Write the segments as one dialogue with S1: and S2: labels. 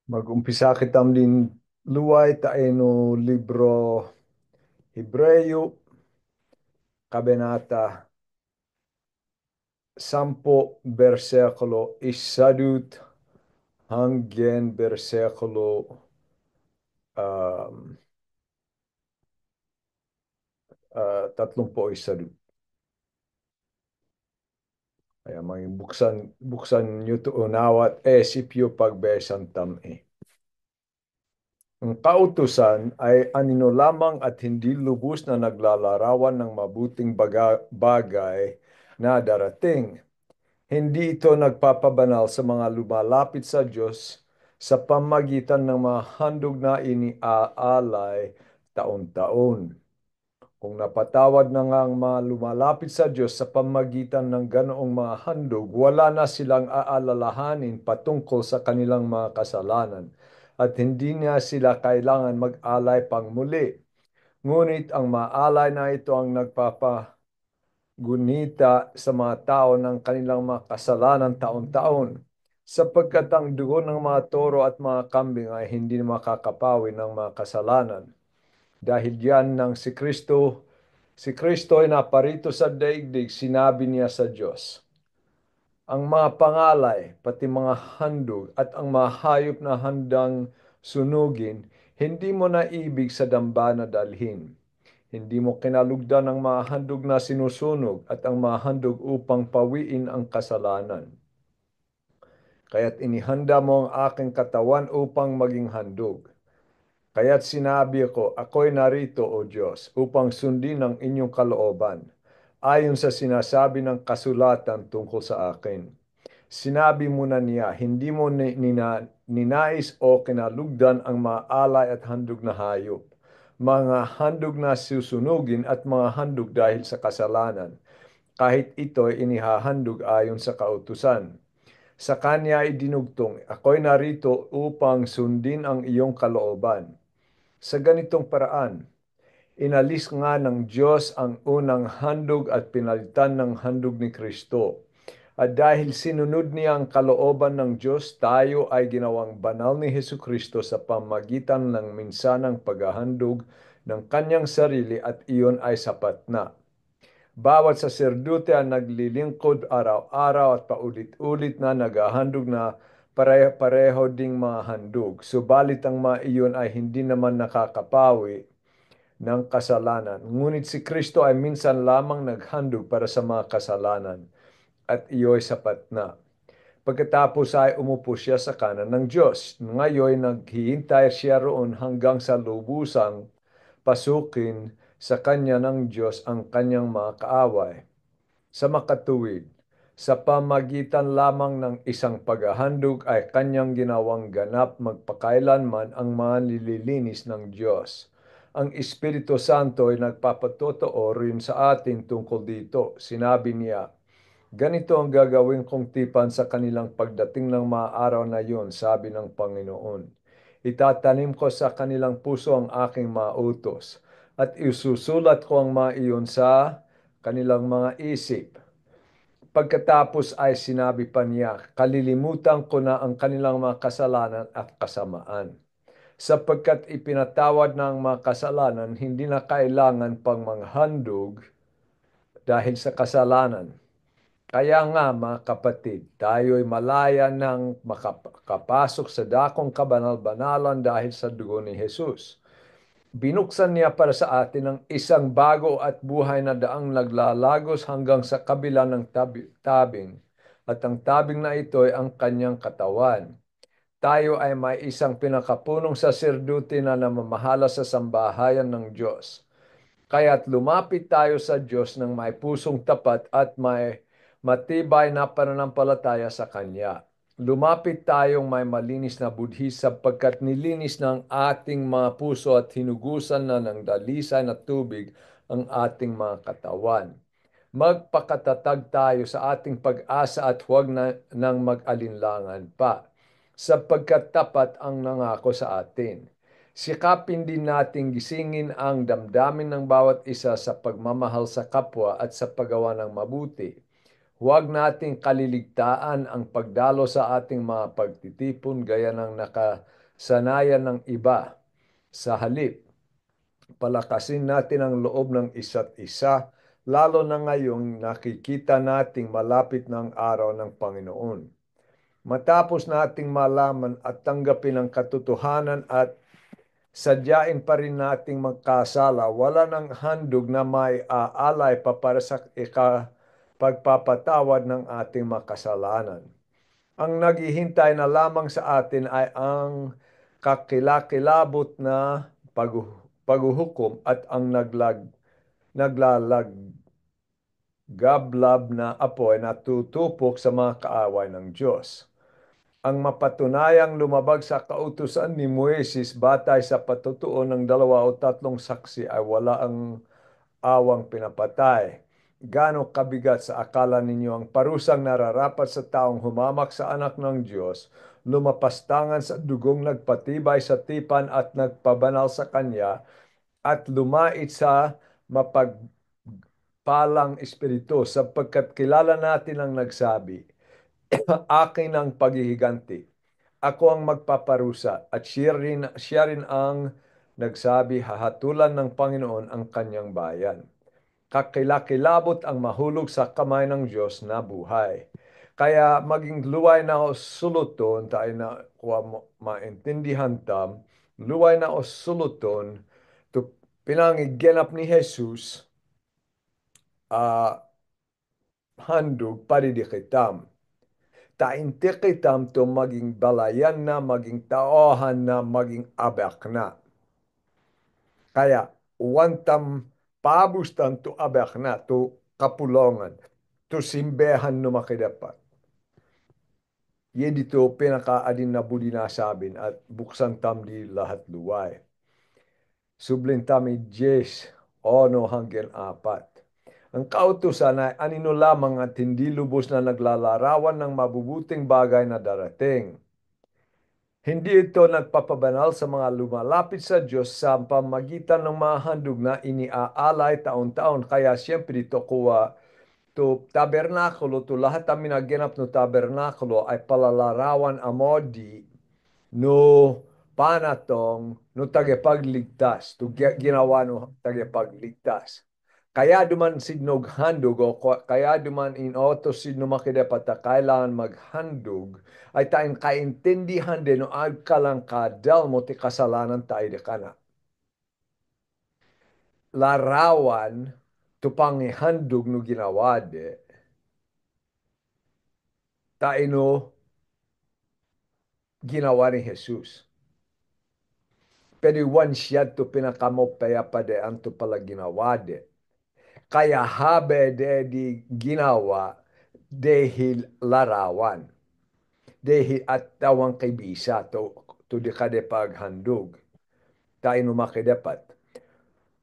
S1: Mag-umpisa kitam din luway tayo no libro Hebreyo, kabanata 10, versikulo 1 hanggang versikulo um, 31. Kaya may buksan nyo to unawat esipyo pagbesan tam. Ang kautusan ay anino lamang at hindi lubos na naglalarawan ng mabuting bagay na darating. Hindi ito nagpapabanal sa mga lumalapit sa Diyos sa pamagitan ng mga handog na iniaalay taon-taon. Kung napatawad na nga ang mga lumalapit sa Diyos sa pamagitan ng ganoong mga handog, wala na silang aalalahanin patungkol sa kanilang mga kasalanan at hindi niya sila kailangan mag-alay pang muli. Ngunit ang maalay na ito ang nagpapagunita sa mga tao ng kanilang mga kasalanan taon-taon, sapagkat ang dugo ng mga toro at mga kambing ay hindi makakapawi ng mga kasalanan. Dahil diyan ng si Kristo ay naparito sa daigdig, sinabi niya sa Diyos, ang mga pangalay, pati mga handog at ang mga hayop na handang sunugin, hindi mo na ibig sa dambana dalhin. Hindi mo kinalugdan ang mga handog na sinusunog at ang mga handog upang pawiin ang kasalanan. Kaya't inihanda mo ang aking katawan upang maging handog. Kaya't sinabi ko, ako'y narito, O Diyos, upang sundin ang inyong kalooban, ayon sa sinasabi ng kasulatan tungkol sa akin. Sinabi mo na niya, hindi mo ninais o kinalugdan ang mga alay at handog na hayop, mga handog na susunugin at mga handog dahil sa kasalanan, kahit ito'y inihahandog ayon sa kautusan. Sa kanya ay dinugtong, ako'y narito upang sundin ang iyong kalooban. Sa ganitong paraan, inalis nga ng Diyos ang unang handog at pinalitan ng handog ni Kristo. At dahil sinunod niya ang kalooban ng Diyos, tayo ay ginawang banal ni Hesu Kristo sa pamagitan ng minsanang paghahandog ng kanyang sarili at iyon ay sapat na. Bawat saserdote ang naglilingkod araw-araw at paulit-ulit na naghahandog na pareho-pareho ding mga handog. Subalit ang mga iyon ay hindi naman nakakapawi ng kasalanan. Ngunit si Kristo ay minsan lamang naghandog para sa mga kasalanan at iyo'y sapat na. Pagkatapos ay umupo siya sa kanan ng Diyos. Ngayon naghihintay siya roon hanggang sa lubusang pasukin sa kanya ng Diyos ang kanyang mga kaaway. Sa makatuwid, sa pamagitan lamang ng isang paghahandog ay kanyang ginawang ganap magpakailanman ang mga nililinis ng Diyos. Ang Espiritu Santo ay nagpapatotoo rin sa atin tungkol dito. Sinabi niya, ganito ang gagawin kong tipan sa kanilang pagdating ng mga araw na yun, sabi ng Panginoon. Itatanim ko sa kanilang puso ang aking mga utos at isusulat ko ang mga iyon sa kanilang mga isip. Pagkatapos ay sinabi pa niya, kalilimutan ko na ang kanilang mga kasalanan at kasamaan. Sapagkat ipinatawad na ang mga kasalanan, hindi na kailangan pang manghandog dahil sa kasalanan. Kaya nga mga kapatid, tayo'y malaya ng makapasok sa dakong kabanal-banalan dahil sa dugo ni Jesus. Binuksan niya para sa atin ang isang bago at buhay na daang naglalagos hanggang sa kabila ng tabing. At ang tabing na ito ay ang kanyang katawan. Tayo ay may isang pinakapunong saserdote na namamahala sa sambahayan ng Diyos. Kaya't lumapit tayo sa Diyos ng may pusong tapat at may matibay na pananampalataya sa Kanya. Lumapit tayong may malinis na budhi sapagkat nilinis ng ating mga puso at hinugusan na ng dalisay na tubig ang ating mga katawan. Magpakatatag tayo sa ating pag-asa at huwag nang mag-alinlangan pa, sapagkat tapat ang nangako sa atin. Sikapin din nating gisingin ang damdamin ng bawat isa sa pagmamahal sa kapwa at sa paggawa ng mabuti. Huwag nating kaliligtaan ang pagdalo sa ating mga pagtitipon gaya ng nakasanayan ng iba. Sa halip, palakasin natin ang loob ng isa't isa, lalo na ngayong nakikita nating malapit ng araw ng Panginoon. Matapos nating malaman at tanggapin ang katotohanan at sadyain pa rin nating magkasala, wala ng handog na may aalay pa para sa pagpapatawad ng ating makasalanan. Ang naghihintay na lamang sa atin ay ang kakilakilabot na paghuhukom at ang naglalagablab na apoy na tutupok sa mga kaaway ng Diyos. Ang mapatunayang lumabag sa kautusan ni Moises batay sa patutuo ng 2 o 3 saksi ay wala ang awang pinapatay. Gaano kabigat sa akala ninyo ang parusang nararapat sa taong humamak sa anak ng Diyos, lumapastangan sa dugong nagpatibay sa tipan at nagpabanal sa kanya, at lumait sa mapagpalang espiritu, sapagkat kilala natin ang nagsabi, akin ang paghihiganti. Ako ang magpaparusa, at siya rin ang nagsabi, hahatulan ng Panginoon ang kanyang bayan. Kakilakilabot ang mahulog sa kamay ng Diyos na buhay. Kaya maging luway na o suluton, tayo na kuha maintindihan tam, luway na o suluton, to pinangiganap ni Jesus, handog paridikitam. Taintikitam to maging balayan na, maging taohan na, maging abak na. Kaya, wantam pabustan to abak na, to kapulongan, to simbehan no makidapat. Yan dito pinakaadin na budi nasabin at buksan tam di lahat luway. Sublin tami 10:1-4. Ang kautusan ay anino lamang at hindi lubos na naglalarawan ng mabubuting bagay na darating. Hindi ito nagpapabanal sa mga lumalapit sa Diyos sa pamagitan ng mga handog na iniaalay taon-taon. Kaya siyempre ito kuha to tabernakulo, to lahat ang minaganap no tabernakulo ay palalarawan amodi no panatong no tagapagligtas, to ginawa no tagapagligtas. Kaya duman sidnog handog o kaya duman inotos sidno makidapata kailangan maghandog ay tayong kaintindihan din no agkalang kadal mo ti kasalanan tayo de kana. Larawan to panghandog no ginawa de tayo no ginawa ni Jesus. Pero one siya to pinakamopaya pa de ang to pala ginawa de. Kaya habe de di ginawa dahil larawan. Dahil at tawang kay bisa to di ka de paghandog. Tayo makidapat.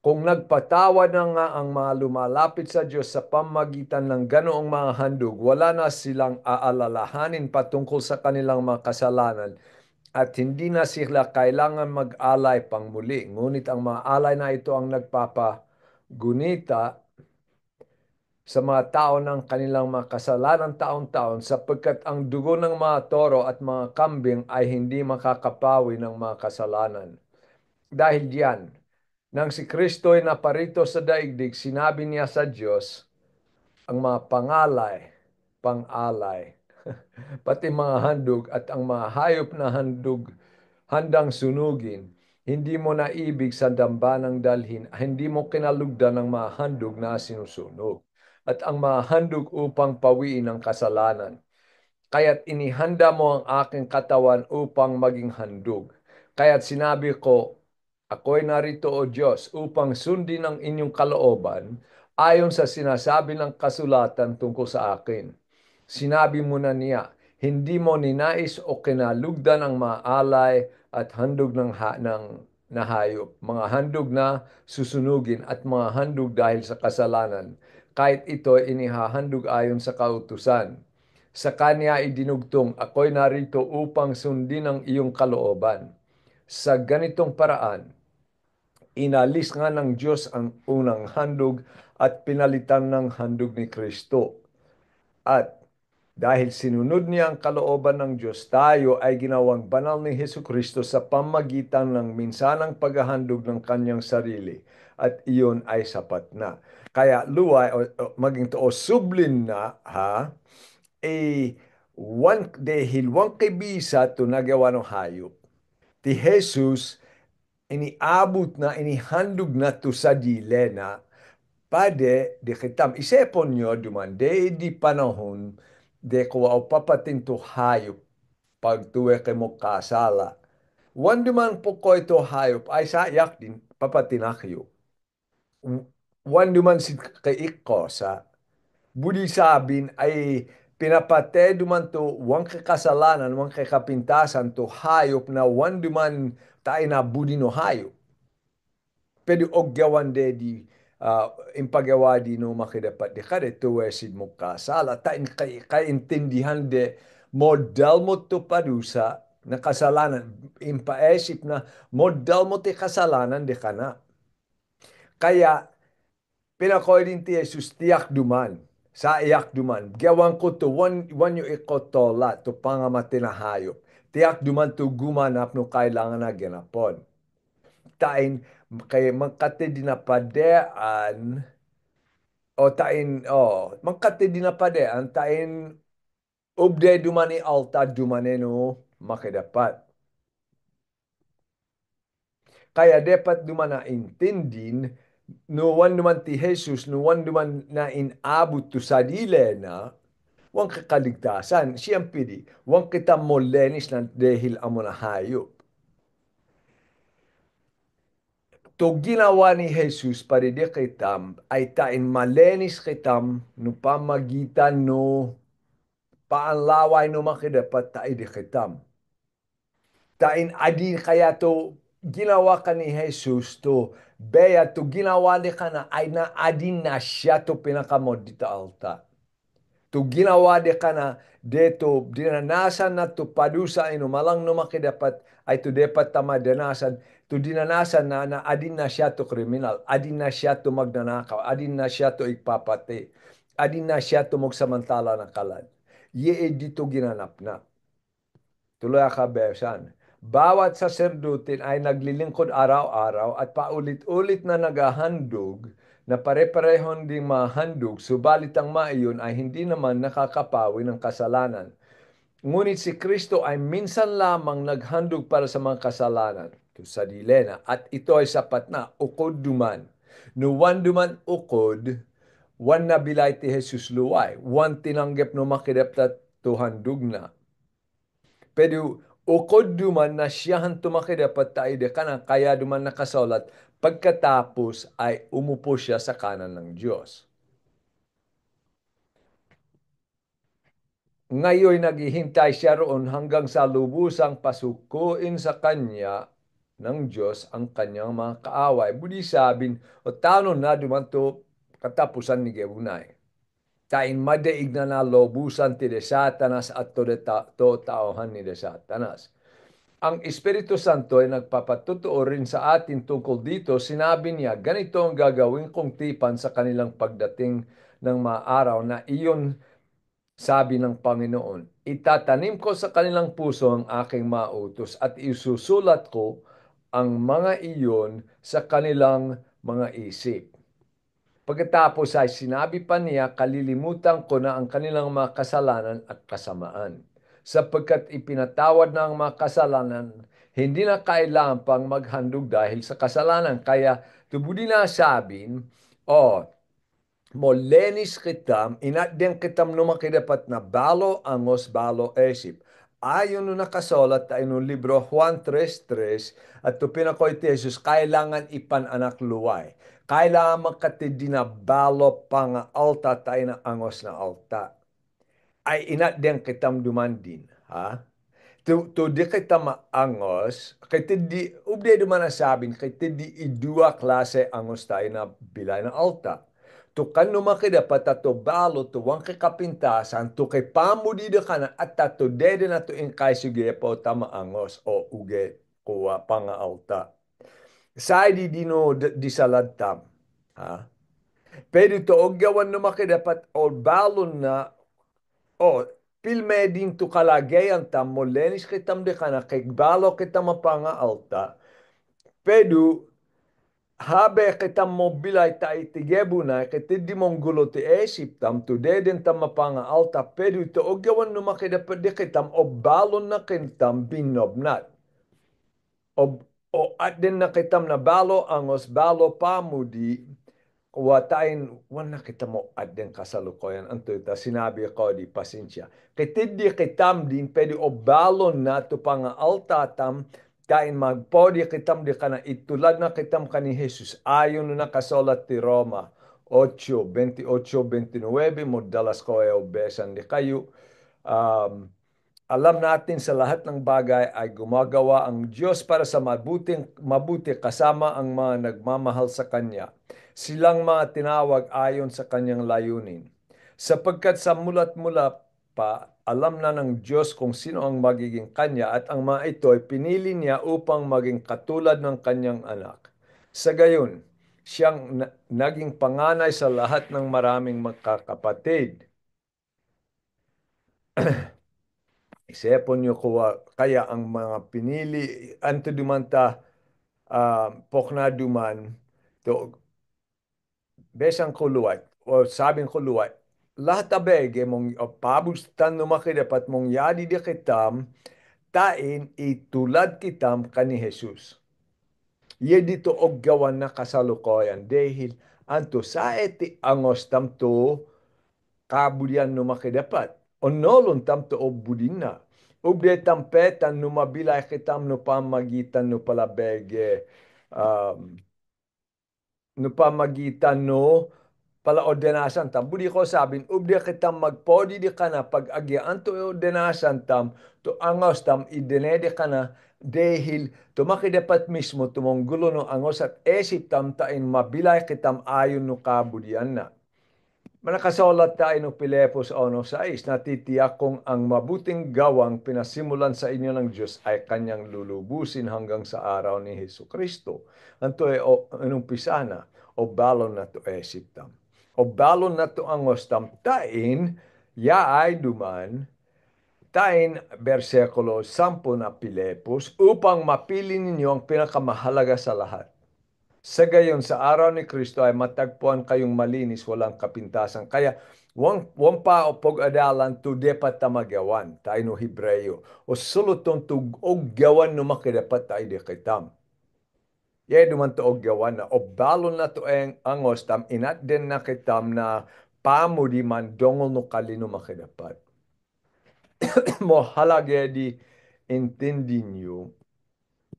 S1: Kung nagpatawa na nga ang mga lumalapit sa Diyos sa pamagitan ng ganoong mga handog, wala na silang aalalahanin patungkol sa kanilang mga kasalanan at hindi na sila kailangan mag-alay pang muli. Ngunit ang mga alay na ito ang nagpapagunita sa mga tao ng kanilang mga kasalanan taon-taon sapagkat ang dugo ng mga toro at mga kambing ay hindi makakapawi ng mga kasalanan. Dahil diyan, nang si Kristo ay naparito sa daigdig, sinabi niya sa Diyos, ang mga pang-alay, pati mga handog at ang mga hayop na handog, handang sunugin, hindi mo naibig sa dambanang dalhin, hindi mo kinalugdan ng mga handog na sinusunog, at ang mga handog upang pawiin ang kasalanan. Kaya't inihanda mo ang aking katawan upang maging handog. Kaya't sinabi ko, ako'y narito o Diyos upang sundin ang inyong kalooban ayon sa sinasabi ng kasulatan tungkol sa akin. Sinabi mo na niya, hindi mo ninais o kinalugdan ang mga alay at handog ng nahayop, mga handog na susunugin at mga handog dahil sa kasalanan, kahit ito inihahandog ayon sa kautusan. Sa kanya idinugtong, ako'y narito upang sundin ang iyong kalooban. Sa ganitong paraan, inalis nga ng Diyos ang unang handog at pinalitan ng handog ni Kristo. At dahil sinunod niya ang kalooban ng Diyos, tayo ay ginawang banal ni Hesus Kristo sa pamagitan ng minsanang paghahandog ng kanyang sarili. At iyon ay sapat na. Kaya luway, maging to, o sublin na, ha, dahil wan kay bisa to nagawa ng hayop. Ti Jesus, iniabot na, inihandog na to sa dile na, pade, di kitam, isepon nyo, duman, di panahon, de kuwa o papatinto hayop, pag tuwe kay mo kasala. Wan duman po ko ito hayop, ay sayak din, papatinakyo. Wan duman si kay ikko sa, budi sabin ay pinapate duman to, wan kay kasalanan, wan kay kapintasan to hayop na wan duman tayo na budi no hayop. Pero ogyawan de di impagawa di no makidapat di kade tuwe sid mo kasala tain kaintindihan de modal mo to padusa na kasalanan impaesip na modal mo ti kasalanan de kana kaya pinakoy din ti Jesus tiyak duman sa iyak duman gawan ko to one yu ikotola to pangamati na hayop tiyak duman to gumanap no kailangan na ginapon tain kay magkate dinapadean o tain magkate dinapadean tain ubde dumani alta dumane no makidapat kaya dapat dumana intindin no wan duman ti Jesus no wan duman na inabot to sa dile na wan kakaligtasan siyang pidi wan kita molenis na dehil amo na hayop to ginawa ni Jesus paride kitam ay tain malenis kitam no pamagitan no paanlaway no makidapat taide kitam. Tain adi kaya to ginawa ka ni Jesus to beya to ginawa ni ka na ay na adin na siya to pinakamod dito alta. To ginawa de ka na deto dinanasan na to padusa ino malang no makidapat ay to dapat tama danasan to dinanasan na adin na siya to kriminal adin na siya to magnanakaw adin na siya to ipapati adin na siya to magsamantala ng kalad ye dito ginanap na tuloy akabesan bawat saserdote ay naglilingkod araw-araw at paulit-ulit na naghahandog na pare-parehon ding mahandog, subalit ang maiyon ay hindi naman nakakapawi ng kasalanan. Ngunit si Kristo ay minsan lamang naghandog para sa mga kasalanan, sa dilena, at ito ay sapat na, ukod duman. No wan duman ukod, wan nabilay ti Jesus luway, wan tinanggap no makidaptat tuhandog na. Pero ukod duman na siyahan tumakidapat tayo de kana kaya duman nakasulat pagkatapos ay umupo siya sa kanan ng Diyos. Ngayon naghihintay siya roon hanggang sa lubusang pasukuin sa kanya ng Diyos ang kanyang mga kaaway. Budi sabin, o tano na dumanto katapusan ni Gebunay. Tain madaig na lobusan ti de Satanas at to taohan ni de Satanas. Ang Espiritu Santo ay nagpapatutuo rin sa atin tungkol dito. Sinabi niya, ganito ang gagawin kong tipan sa kanilang pagdating ng mga araw na iyon sabi ng Panginoon. Itatanim ko sa kanilang puso ang aking mautos at isusulat ko ang mga iyon sa kanilang mga isip. Pagkatapos ay sinabi pa niya, kalilimutan ko na ang kanilang mga kasalanan at kasamaan. Sapagkat ipinatawad na ang mga kasalanan, hindi na kailangan pang maghandog dahil sa kasalanan. Kaya tubudi na sabin, molenis kitam, inadyan kitam no makidapat na balo angos balo esip. Ayon no nakasulat tayo no libro Juan 3:3 at to pinakoy ti Jesus, kailangan ipananak luway. Kailangan makatid na balo pang alta tayo na angos na alta. Ay inadyan kitam dumandin. Ha? To di kita maangos, kay di, ubde duman nasabing, kay di idua klase angos tayo na bilay ng alta. To kan makidapat ato balo to wang kapintasan to kay pamudi ka na at tato dede na to in kay sige po tama angos o uge kuwa panga alta. Sa di dino di saladtam. Ha? Pero to og gawan no makidapat o balo na O, pilme din to kalagayan tam, molenis kitam de kana, kegbalo kitam mapanga alta, pedu, habe kitam mobilay ta itigebu na, kitidi mong gulo ti esip tam, to deden tam mapanga alta, pedu to ogyawan numakida pedi kitam, o balon na kintam binobnat. O at din na kitam na balo angos, balo pamudi, watain wan kita mo adden kasalukuyan anto ita sinabi ko di pasensya kitidi kitam din pwede o balon na to pang altatam kain magpodi kitam di kana itulad na kitam kani Jesus ayon na kasulat ti Roma 8:28-29 modalas ko ay obesan di kayo alam natin sa lahat ng bagay ay gumagawa ang Diyos para sa mabuti kasama ang mga nagmamahal sa Kanya. Silang mga tinawag ayon sa Kanyang layunin. Sapagkat sa mulat mula pa, alam na ng Diyos kung sino ang magiging Kanya at ang mga ito ay pinili niya upang maging katulad ng Kanyang anak. Sa gayon, siyang naging panganay sa lahat ng maraming magkakapatid. Isipon nyo kaya ang mga pinili, anto dumanta, pokna duman, to besang kuluwat, o sabing kuluwat, lahat abege mong pabustan no makidapat mong yadi di kitam, tain itulad kitam kani Jesus. Ye dito og gawan na kasalukoyan, dahil anto sa eti angos tamto, kabudian no makidapat. Onolon tamto o budin na. Ubde tampetan no mabilay kitam no pamagitan no palabege um, no pamagitan no pala ordenasan tam. Budi ko sabin, ubde kitam magpodi di kana pag agyaan to ordenasan tam, to angos tam idenede kana dahil tumakidapat mismo tumong gulo no angos at esip tam tain mabilay kitam ayon no kabudian na. Manakasalat tayo no Pilepos 1:6, natitiyak kong ang mabuting gawang pinasimulan sa inyo ng Diyos ay kanyang lulubusin hanggang sa araw ni Hesu Kristo. Anto e inumpisa na, o balon na to esiptam. O balon na to angostam, tain, ya ay duman, tain, versikulo 10 na Pilepos, upang mapili ninyo ang pinakamahalaga sa lahat. Sa gayon, sa araw ni Kristo ay matagpuan kayong malinis, walang kapintasan. Kaya, wang pa o pag-adalan to depat tamagawan, tayo no Hebreyo. O suluton to og gawan no makidapat tayo di kitam. Ye duman to og gawan na. O balon na to angos tam, inat din na kitam na pamudi man dongol no kalino makidapat. Mo halage di intindi nyo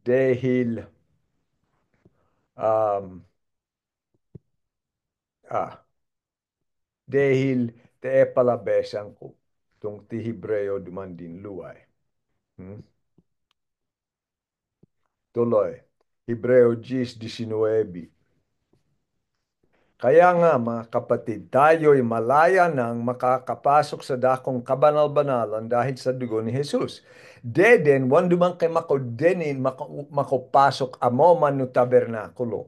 S1: dahil um, ah, dahil te palabesan ko tong ti Hebreo duman din luay. Hmm? Tuloy. Hebreo 10:19. Kaya nga mga kapatid, tayo'y malaya nang makakapasok sa dakong kabanal-banalan dahil sa dugo ni Jesus. Deden, wan duman kay makodenin, makopasok amo man no tabernakulo.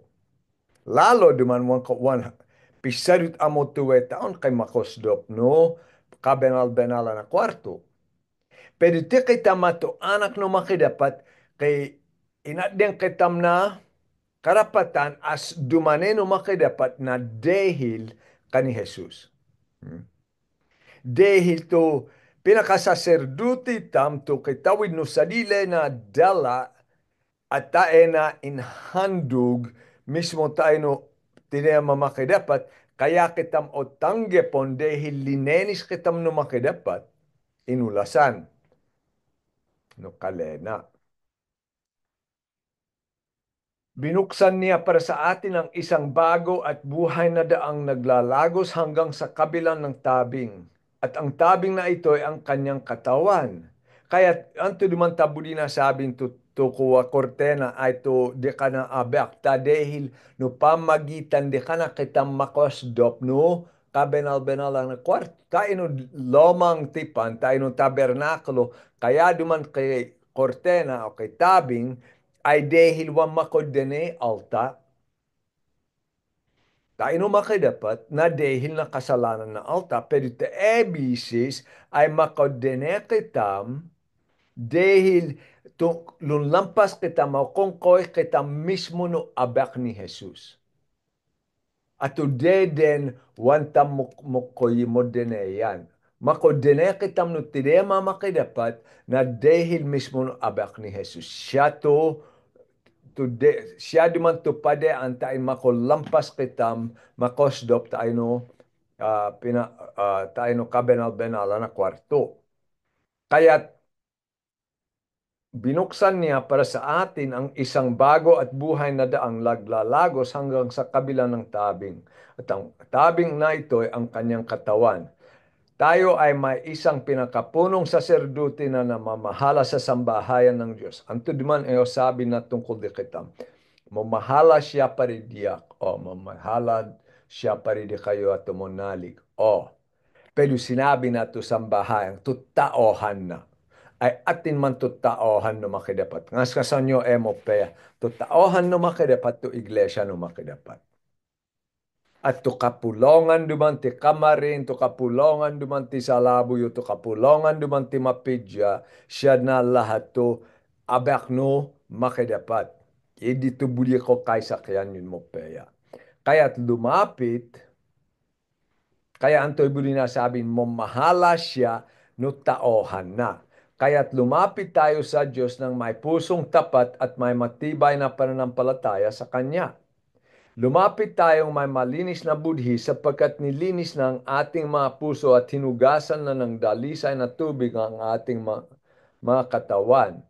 S1: Lalo duman wan pisadut amo tuwe taon kay makosdop no kabenal-benalan na kwarto. Pero ti kita mato anak no makidapat kay inadeng kitam na karapatan as dumane no makidapat na dahil kani Jesus. Hmm? Dahil to pinakasaserduti tam to kitawid no sadile na dala at tae na inhandog mismo tayo no tinaya mamakidapat kaya kitam o tanggepon dahil linenis kitam no makidapat inulasan no kalena. Binuksan niya para sa atin ang isang bago at buhay na daang naglalagos hanggang sa kabilang ng tabing. At ang tabing na ito ay ang kanyang katawan. Kaya anto duman tabuli na sabing to kuwa kortena ay to de ka na abak ta dehil no pamagitan de ka na kitang makosdop no kabenal-benal ang kwart. Tayo no lomang tipan, tayo no tabernakulo, kaya duman kay kortena o kay tabing ay dahil wa makodene alta tayo makidapat na dahil na kasalanan na alta, pero te ebisis ay makodene kitam dahil lunlampas kita maukongkoy kita mismo no abak ni Jesus. At den wantam mukoy mo dene yan. Makodene kitam no tidema makidapat na dahil mismo no abak ni Jesus. Siya duman to pade antain makolampas kitam makosdop tayo no tayo no kabenal-benal na kwarto. Kaya binuksan niya para sa atin ang isang bago at buhay na daang laglalagos hanggang sa kabila ng tabing. At ang tabing na ito ay ang kanyang katawan. Tayo ay may isang pinakapunong saserdote na namamahala sa sambahayan ng Diyos. Anto duman ay sabi na tungkol di kita. Mamahala siya paridiyak. O, mamahala siya paridi kayo at tumonalig. O, pero sinabi na to sambahayan, tutaohan na ay atin man tutaohan no makidapat. Ngas kasanyo emo pe, tutaohan no makidapat to iglesia no makidapat. At to kapulongan duman ti kamarin, to kapulongan duman ti salabuyo, to kapulongan duman ti mapidya, siya na lahat to abak no makidapat. Hindi to buli ko kay sakyan yun mo peya. Kaya't lumapit, kaya antoy buli na sabihin mo, mahala siya no taohan na. Kaya't lumapit tayo sa Diyos ng may pusong tapat at may matibay na pananampalataya sa Kanya. Lumapit tayong may malinis na budhi sapagkat nilinis ng ating mga puso at hinugasan na ng dalisay na tubig ang ating mga katawan.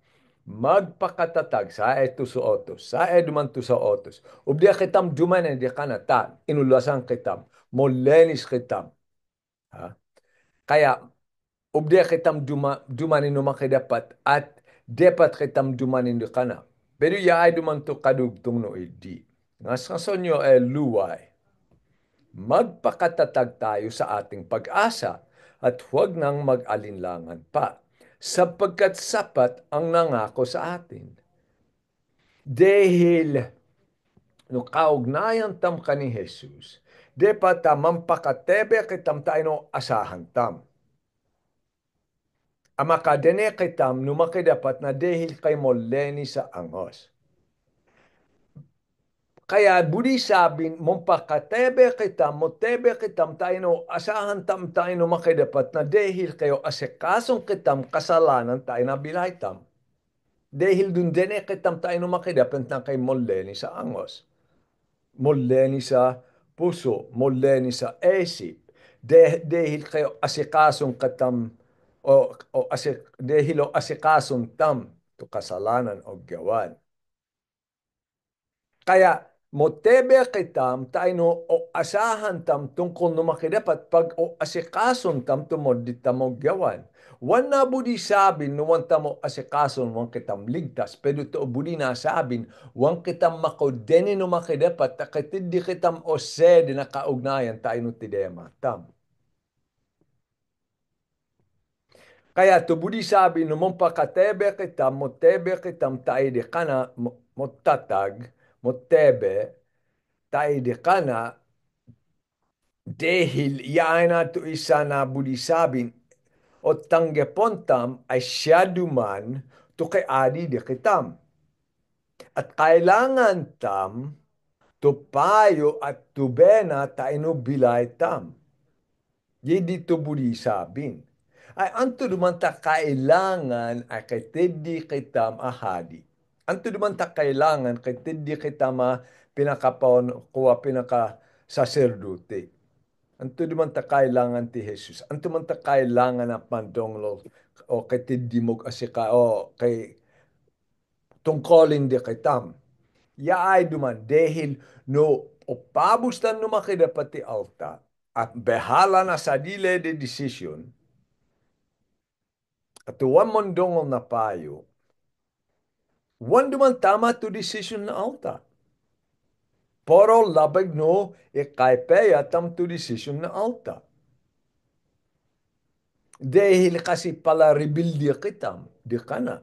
S1: Magpakatatag sa eto sa otos, sa eduman to sa otos. Ubdiya kitam duman di kanata, inulasan kitam, molenis kitam. Ha? Kaya ubdiya kitam dumanin no makidapat at dapat kitam dumanin di kana. Pero yaay duman to kadugtong no idi. Nga sa sonyo luway. Magpakatatag tayo sa ating pag-asa at huwag nang mag-alinlangan pa sapagkat sapat ang nangako sa atin. Dahil no kaugnayan tam ka ni Jesus, dapat mampakatebe kitam tayo no asahan tam. Amakadene kitam no makidapat na dahil kay moleni sa angos. Kaya budi sabin, mumpakatebe kitam, motebe kitam tayo no asahan tam tayo no makidapat na dahil kayo asekasong kitam kasalanan tayo na bilay tam. Dahil dun din kitam tayo no makidapat na kay moleni sa angos. Moleni sa puso, moleni sa isip. Dahil kayo asikasong katam dahil o asikasong tam to kasalanan o gawan. Kaya motebe kitam tayo no o asahan tam tungkol no makidapat pag o asikason tam tumod di tamo gawan. Wan na budi sabin no wan tamo asikason wan kitam ligtas pero to budi na sabin wan kitam makodeni no makidapat takitid di kitam o sed na kaugnayan tayo no tidema tam. Kaya to budi sabi no pakatebe kitam motebe kitam tayo di kana motatag motebe tayo di kana dahil yan na to isa na budi sabin o tanggepontam ay siya duman to kay adi di kitam. At kailangan tam to payo at to bena tayo bilay tam. Di dito budi sabin. Ay anto duman ta kailangan ay kay teddi kitam ahadi. Anto duman ta kailangan kay teddi kitam pinakapon kuwa pinaka saserdote. Anto duman ta kailangan ti Jesus. Anto man ta kailangan na pandonglo o kay teddi mog asika o kay tungkolin di kitam. Yaay duman dahil no o pabustan no makidapati alta at behala na sa dile de decision at wan mondongol na payo, wan duman tama to decision na alta. Poro labag no ikaipeya tam to decision na alta. Dahil kasi pala rebuild di kitam, di kana.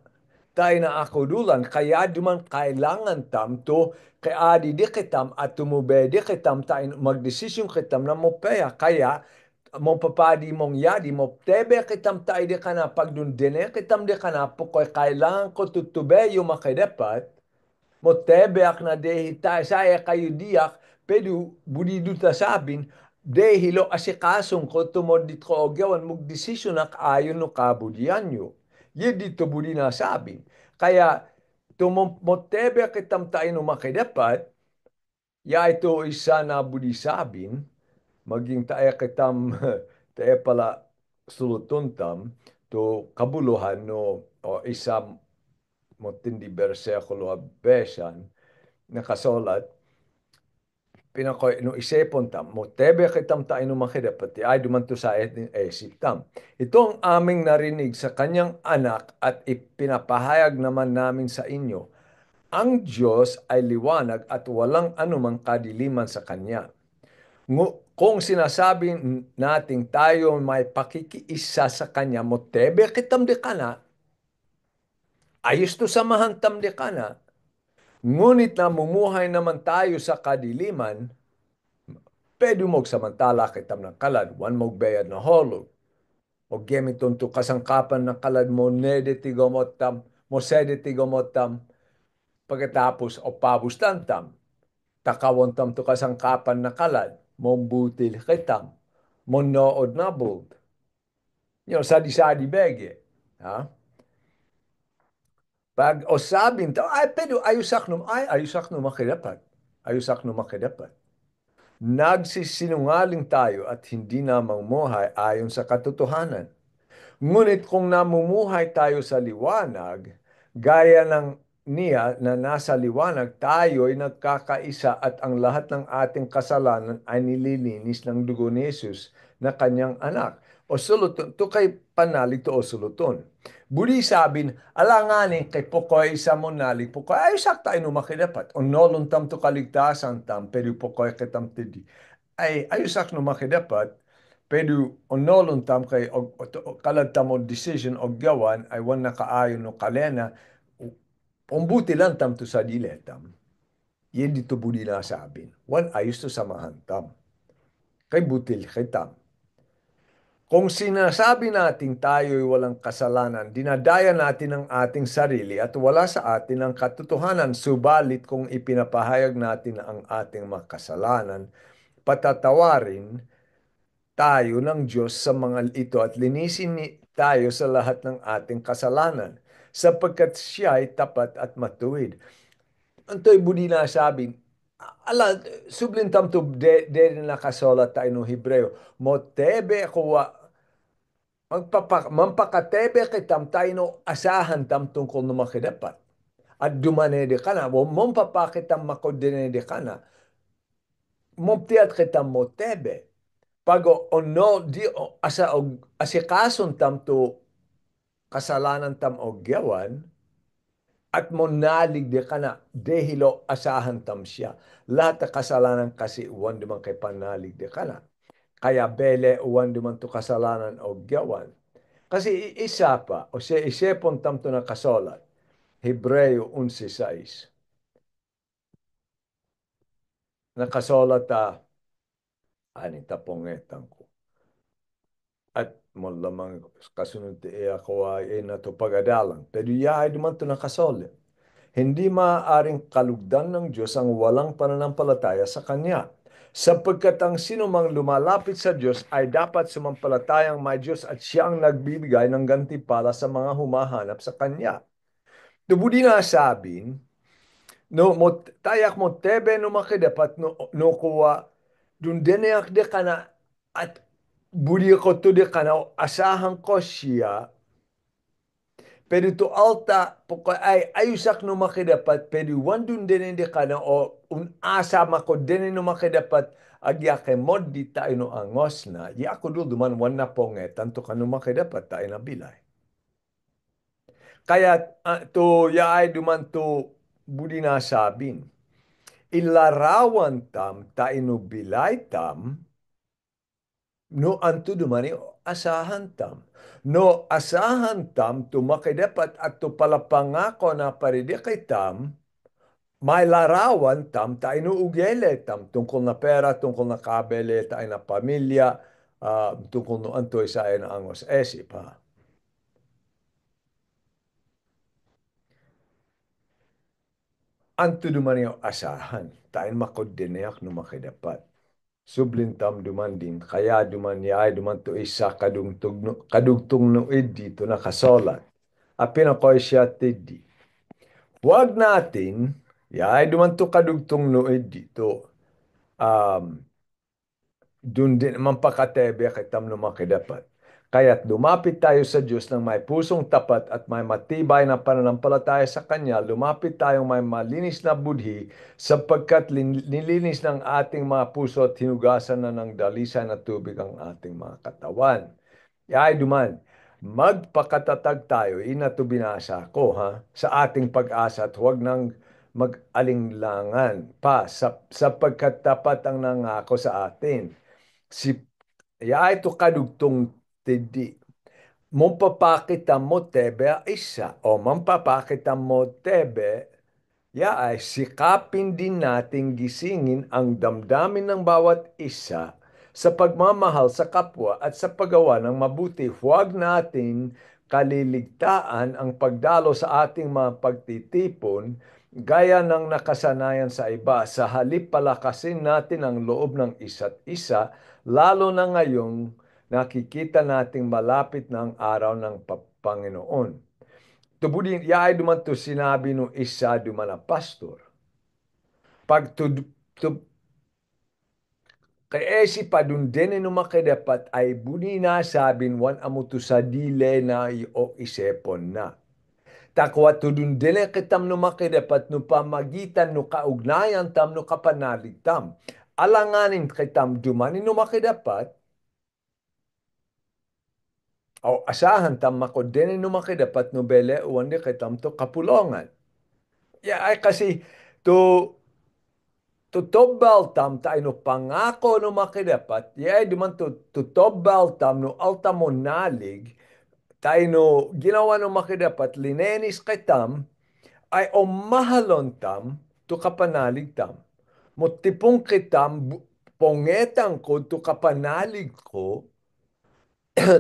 S1: tayo na ako dulan, kaya duman kailangan tam to, kaya adi di kitam at tumube di kitam tayo magdesisyon kitam na mo peya, kaya mo papadi mong yadi mo tebe kitam tayo di ka na pagdundine kitam di ka na pukoy kailangan ko tutube yung makidapat mo tebe ak na dehi tayo saya kayo diak pedu budi duta sabin dehi lo asikasong ko tumodit ko ogyawan mong desisyon ak ayon no kabudian nyo yedi to budi na sabin kaya tumotebe kitam tayo no makidapat ya ito isa na budi sabin maging tae kitam tae pala sulutuntam to kabuluhan no o isam motindi bersekulo besan nakasulat pinako no isepon tam mo tebe kitam tayo no makidapati ay dumanto sa etin esip tam. Ito ang aming narinig sa kanyang anak at ipinapahayag naman namin sa inyo. Ang Diyos ay liwanag at walang anumang kadiliman sa kanya. Kung sinasabi nating tayo may pakikiisa sa Kanya, mo tebe kitam di kana, ayos to samahan tam di kana, ngunit namumuhay naman tayo sa kadiliman, pwede mo samantala kitam ng kalad, wan mo bayad na holog, o gemiton to kasangkapan ng kalad mo, nede tigomotam, mo sede tigomotam, pagkatapos o pabustantam, takawontam to kasangkapan na kalad, mong butil kitam, mo nood na bold, sadi-sadi bege. Ha? Pag osabin to, ay, pero ayusak no makidapat. Ayusak no makidapat. Nagsisinungaling tayo at hindi na mamuhay ayon sa katotohanan. Ngunit kung namumuhay tayo sa liwanag, gaya ng niya na nasa liwanag, tayo ay nagkakaisa at ang lahat ng ating kasalanan ay nililinis ng dugo ni Jesus na kanyang anak. O suluton, to kay panalig to o suluton. Buli sabin, alanganin kay pokoy isa mo nalig, pokoy ay sakta ino makidapat. O nolon tam to kaligtasan tam, pero pokoy kitam tidi. Ay ayusak no makidapat, pero onolon tam kay kalad tam o decision o gawan ay wan nakaayon no kalena umbuti lang tam to sa diletam. Yan dito budi na sabin. Wan ayos to samahan tam. Kay butil kay tam. Kung sinasabi natin tayo'y walang kasalanan, dinadaya natin ang ating sarili at wala sa atin ang katotohanan. Subalit kung ipinapahayag natin ang ating makasalanan, patatawarin tayo ng Diyos sa mga ito at linisin tayo sa lahat ng ating kasalanan sapagkat siya ay tapat at matuwid. Anto'y budi na sabi, ala, sublintam to de nakasulat tayo ng Hebreo, motebe kuwa, mampakatebe kitam tayo no asahan tam tungkol na makidapat. At dumanede ka na, mampapakitam makodinede ka na, mumtiat kitam motebe. Pag ono di asa og asikason tam to kasalanan tam og gawan at monalig di kana dehilo asahan tam siya. Lahat ng kasalanan kasi uwan duman kay panalig di kana. Kaya bele uwan duman to kasalanan og gawan. Kasi isa pa o siya isepon tam to na kasolat. Hebreo 11:6. Nakasolat ani tapongetan ko. At mo lamang kasunod ti ako ay nato pagadalang. Pero yahay duman to nakasole. Hindi maaaring kalugdan ng Diyos ang walang pananampalataya sa Kanya. Sapagkat ang sinumang lumalapit sa Diyos ay dapat sumampalatayang may Diyos at siya ang nagbibigay ng gantimpala sa mga humahanap sa Kanya. Tubudi na sabin, no mo tayak mo tebe no makidapat no kuwa dun dinayak de kana at budi ko to de kana asahan ko siya pero to alta poko ay ayusak no makidapat pero wandun din de kana o un asa mako din no makidapat agya kay mod di tayo no angos na ya ako do duman wan na ponget tanto kanu makidapat tayo na bilay kaya to ya ay duman to budi na sabin ilarawan tam taino bilay tam No anto dumani asahan tam. No asahan tam tumakidapat at tupalapangako na paridikay tam, may larawan tam tayo no ugele tam tungkol na pera, tungkol na kabele tayo na pamilya, tungkol no antoy sa na angos esip ha. Anto dumani asahan, tayo makodinayak no makidapat. Sublintam dumandin, kaya dumanyay dumanto isa kadugtong no dito nakasolat. Apin ako siya tidi. Huwag natin, yay dumanto kadugtong no dito. Um, Doon din naman pakatebe kitam no makidapat. Kaya't lumapit tayo sa Diyos ng may pusong tapat at may matibay na pananampalataya sa Kanya. Lumapit tayong may malinis na budhi sapagkat nilinis ng ating mga puso at hinugasan na ng dalisay na tubig ang ating mga katawan. Ay duman, magpakatatag tayo, inato binasa ko ha, sa ating pag-asa at huwag nang mag-alinglangan pa sapagkat tapat ang nangako sa atin. Si ya ito kadugtong tindi. Mapapakita mo tebe isa o mapapakita mo tebe ya ay sikapin din nating gisingin ang damdamin ng bawat isa sa pagmamahal sa kapwa at sa paggawa ng mabuti. Huwag natin kaliligtaan ang pagdalo sa ating mga pagtitipon gaya ng nakasanayan sa iba. Sa halip palakasin natin ang loob ng isa't isa, lalo na ngayong nakikita nating malapit na ang araw ng Panginoon. Tubudin, yaay duman to sinabi no isa duman na pastor. Pag tu kaya si padundin no makidapat ay buni na sabin wan amo to sa dile na o isepon na. Takwa tudundin kitam no makidapat no pamagitan no kaugnayan tam no kapanalig tam. Alanganin kitam duman no makidapat o asahan tam makodin no makidapat no bele uwan di kitam to kapulongan. Ya ay kasi to tutobal tam tayo no pangako no makidapat, yay duman tutobal tam no alta mo nalig, tayo no ginawa no makidapat, linenis kay tam, ay o mahalon tam, to kapanalig tam. Mutipong kitam, pongetang ko, to kapanalig ko,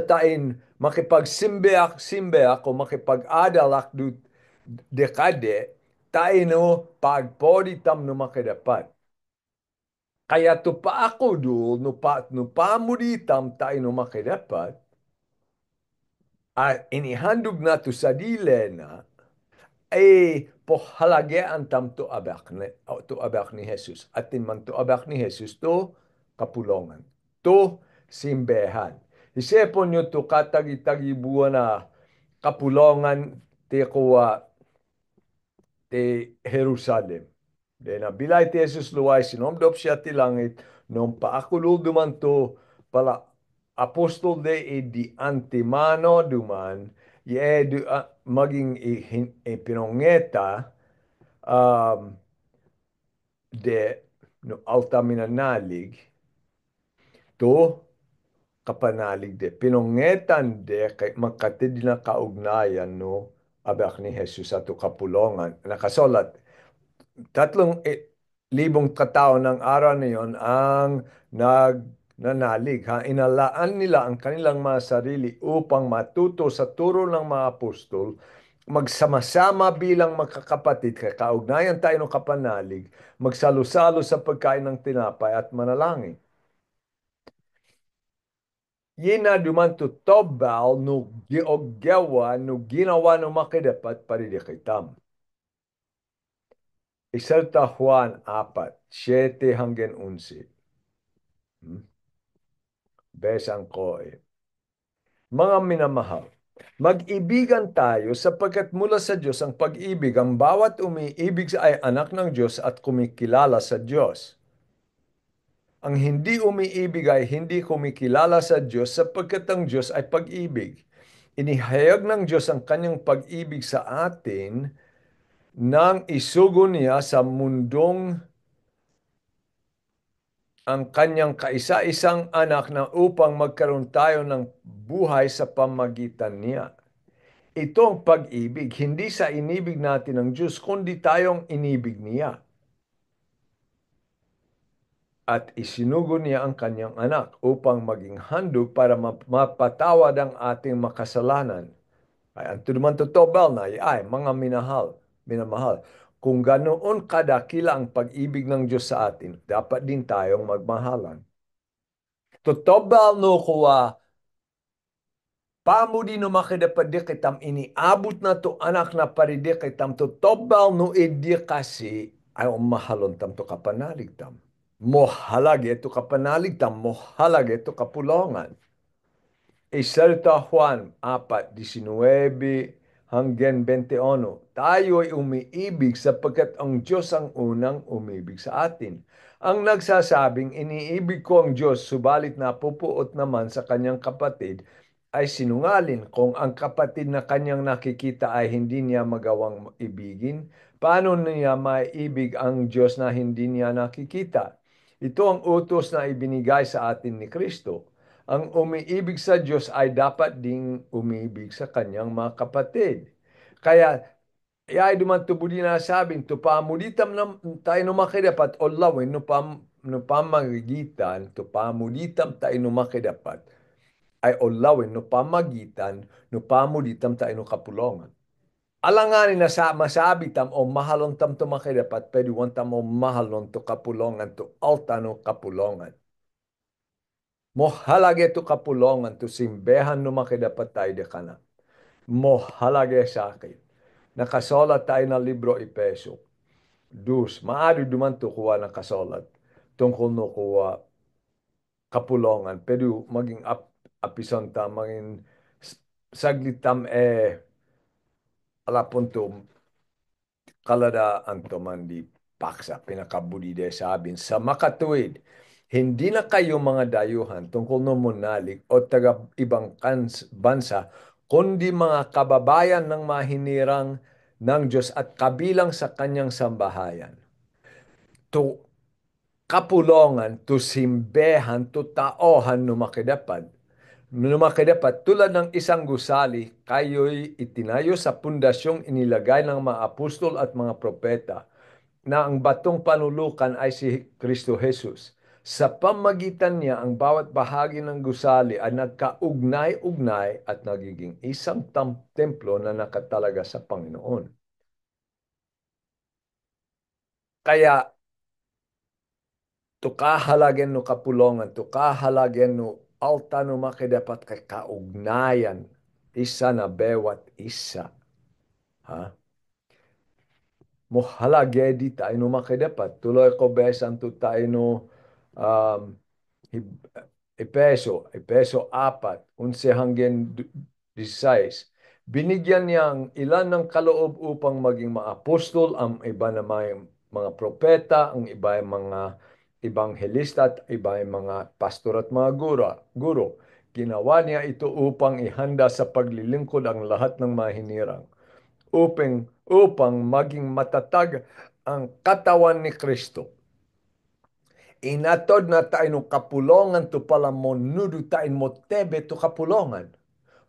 S1: tain makipagsimbeak o makipag-adalak do dekade, tayo no pagpodi tam no makidapat. Kaya to pa ako dul, no pa mo di tam tayo no makidapat, at inihandog na to sa dile na, pohalagaan tam to abak ni Jesus. At man to abak ni Jesus to kapulongan. To simbehan. Isipon nyo to katagi-tagibuan na kapulongan ti kuwa ti Jerusalem. De na bilay ti Jesus luway sinomdop siya ti langit nung paakulul duman to pala apostol de di antimano duman ye maging pinongeta de no alta minanalig to kapanalig de pinongetan de kay magkatid na kaugnayan no abak ni Jesus ato kapulongan nakasolat 3,000 katao ng araw na yon ang nagnanalig. Ha? Inalaan nila ang kanilang mga sarili upang matuto sa turo ng mga apostol, magsama-sama bilang magkakapatid, kaya kaugnayan tayo ng kapanalig, magsalo-salo sa pagkain ng tinapay at manalangin. Yina duman to tobal no giogyawa no ginawa no makidapat paridikitam. Isalta Juan 4, 7 hanggang 11. Besang ko eh. Mga minamahal, mag-ibigan tayo sapagkat mula sa Diyos ang pag-ibig. Ang bawat umiibig ay anak ng Diyos at kumikilala sa Diyos. Ang hindi umiibig ay hindi kumikilala sa Diyos sapagkat ang Diyos ay pag-ibig. Inihayag ng Diyos ang kanyang pag-ibig sa atin nang isugo niya sa mundong ang kanyang kaisa-isang anak na upang magkaroon tayo ng buhay sa pamagitan niya. Ito ang pag-ibig, hindi sa inibig natin ng Diyos, kundi tayong inibig niya. At isinugo niya ang kanyang anak upang maging handog para mapatawad ang ating makasalanan. Ay, ang naman totoo na ay mga minamahal. Kung ganoon kadakila ang pag-ibig ng Diyos sa atin, dapat din tayong magmahalan. Totoo no kuwa, pamudi no makidapadik itam iniabot na to anak na paridik itam totoo no idi kasi ay umahalon tam to kapanalig tam. Mohalag ito kapanalig tam, mohalag ito kapulongan. Isalta Juan 4:19 hanggang 21. Tayo'y umiibig sapagkat ang Diyos ang unang umibig sa atin. Ang nagsasabing iniibig ko ang Diyos subalit napupuot naman sa kanyang kapatid ay sinungalin. Kung ang kapatid na kanyang nakikita ay hindi niya magawang ibigin, paano niya maiibig ang Diyos na hindi niya nakikita? Ito ang utos na ibinigay sa atin ni Kristo. Ang umiibig sa Diyos ay dapat ding umibig sa kanyang mga kapatid. Kaya, ay duman tubuli na sabing, tupamulitam na tayo numakidapat o lawin, nupamagitan, tupamulitam tayo numakidapat, ay o lawin, nupamulitam tayo nukapulongan. Alanganin na sa masabi tam o mahalon tam tumakidapat, pwede tam o mahalon to kapulongan to alta no kapulongan. Mohalage tu kapulongan tu simbehan no makidapat tayo de kana. Mohalage sa akin. Nakasolat tayo na libro Ipeso. Dus, maari duman to kuha nakasolat. Tungkol no kuha kapulongan. Pero maging apison ta, maging saglitam alapuntum kaladaan to man di paksa, pinakabudi de sabin. Sa makatuwid, hindi na kayo mga dayuhan tungkol no munalig o taga ibang bansa, kundi mga kababayan ng mahinirang ng Diyos at kabilang sa kanyang sambahayan. To kapulongan, to simbehan, to taohan numakidapat. Numakidapat tulad ng isang gusali, kayo'y itinayo sa pundasyong inilagay ng mga apostol at mga propeta na ang batong panulukan ay si Kristo Jesus. Sa pamagitan niya, ang bawat bahagi ng gusali ay nagkaugnay-ugnay at nagiging isang templo na nakatalaga sa Panginoon. Kaya, tukahalagen no kapulongan, tukahalagen no alta no makidapat kay kaugnayan, isa na bewat isa. Ha? Mohalagedi tayo no makidapat. Tuloy ko besan to tayo no um, Epeso 4:11 hanggang 16. Binigyan niya ang ilan ng kaloob upang maging mga apostol, ang iba na may mga propeta, ang iba ay mga ibanghelista at iba ay mga pastor at mga guro. Ginawa niya ito upang ihanda sa paglilingkod ang lahat ng mahinirang, upang maging matatag ang katawan ni Kristo. Inatod na tayo no kapulongan to pala mo nudo tayo mo tebe to kapulongan.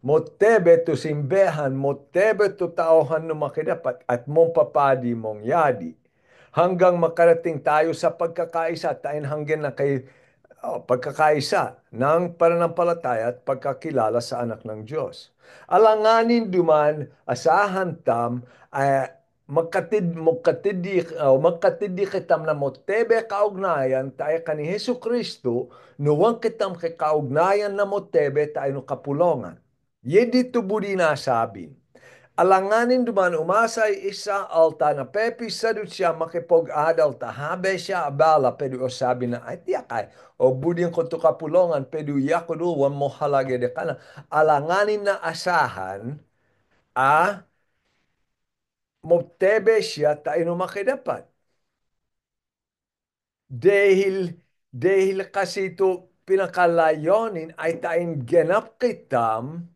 S1: Mo tebe to simbehan, mo tebe to taohan no makidapat at mong papadi mong yadi. Hanggang makarating tayo sa pagkakaisa, tayo hanggang na kay pagkakaisa ng pananampalataya at pagkakilala sa anak ng Diyos. Alanganin duman, asahan tam, magkatidi kitam na motebe kaugnayan tayo kani Hesu Kristo, nuwang kitam kay kaugnayan na motebe tayo no kapulongan. Yedi tubudi na sabi, alanganin duman umasay isa alta na pepi sadut siya makipog-adal tahabe siya abala pedu o sabi na ay tiyakay o budin ko to kapulongan pedu yakudu wan mo halage de kana alanganin na asahan motebe siya tayo makidapat. Dahil kasi ito pinakalayonin ay tayo genap kitam,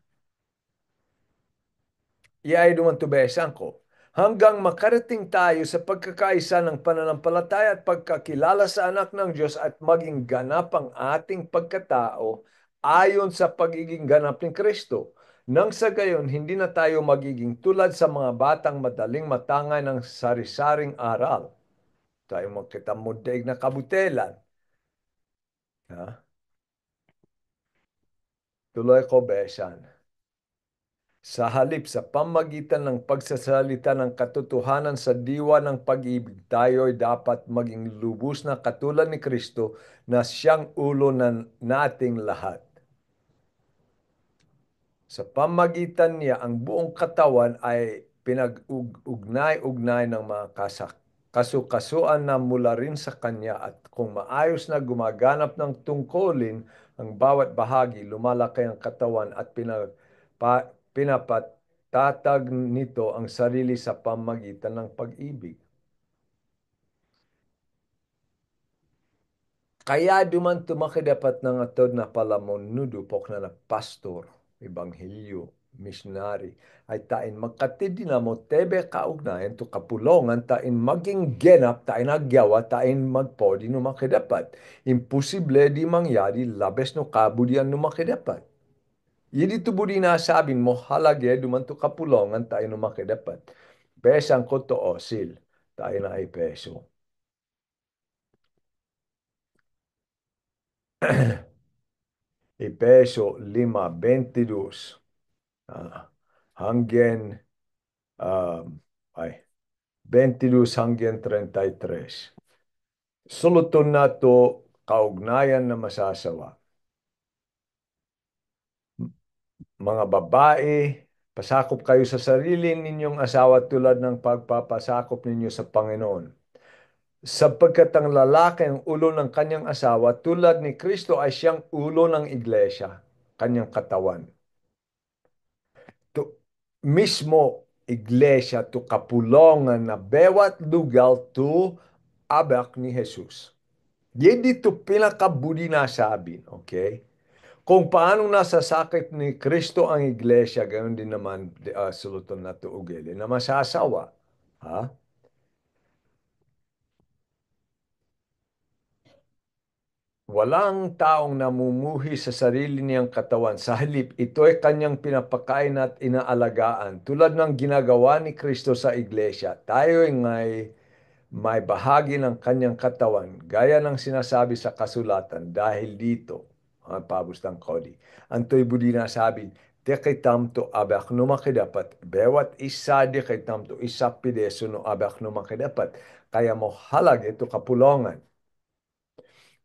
S1: iyay duman to besan ko. hanggang makarating tayo sa pagkakaisa ng pananampalataya at pagkakilala sa anak ng Diyos at maging ganap ang ating pagkatao ayon sa pagiging ganap ni Kristo. Nang sa gayon, hindi na tayo magiging tulad sa mga batang madaling matangay ng sari-saring aral. Tayo magkita mudaig na kabutelan. Ha? Tuloy ko, besan. Sa halip sa pamagitan ng pagsasalita ng katotohanan sa diwa ng pag-ibig, tayo ay dapat maging lubos na katulad ni Kristo na siyang ulo ng nating lahat. Sa pamagitan niya, ang buong katawan ay pinag-ugnay-ugnay ng mga kasukasuan na mula rin sa kanya at kung maayos na gumaganap ng tungkulin ang bawat bahagi, lumalaki ang katawan at pinapatatag nito ang sarili sa pamagitan ng pag-ibig. Kaya duman tumakidapat ng atod na palamon nudupok na pastor, ebanghelyo, missionary, ay tain magkatid dinamo tebe kaugnayan to kapulongan tain maging genap tain agyawa tain magpodi no makidapat. Imposible di mangyari labes no kabudian no makidapat. Yidi tubudi na sabin mo halage duman to kapulongan tain no makidapat. Besang ko to osil, tain na ay peso. Efeso 5:22 ah, hanggang ay 22 hanggang 33. Suluton na to kaugnayan na masasawa. Mga babae, pasakop kayo sa sarili ninyong asawa tulad ng pagpapasakop ninyo sa Panginoon. Sapagkat ang lalaki ang ulo ng kanyang asawa tulad ni Kristo ay siyang ulo ng iglesia, kanyang katawan. To, mismo iglesia to kapulongan na bewat lugar to abak ni Jesus. Yan dito pinakabudi na sabi, okay? Kung paano nasasakit ni Kristo ang iglesia, gayon din naman sulutan na to ugeli na masasawa. Ha? Walang taong namumuhi sa sarili niyang katawan. Sa halip, ito ay kanyang pinapakain at inaalagaan. Tulad ng ginagawa ni Kristo sa iglesia, tayo ay may bahagi ng kanyang katawan, gaya ng sinasabi sa kasulatan, dahil dito, ang pabustang kodi. Antoy budi na sabi, de kay tamto abak no makidapat, bewat isa de kay tamto isa pideso no abak no makidapat. Kaya mo halag ito kapulongan.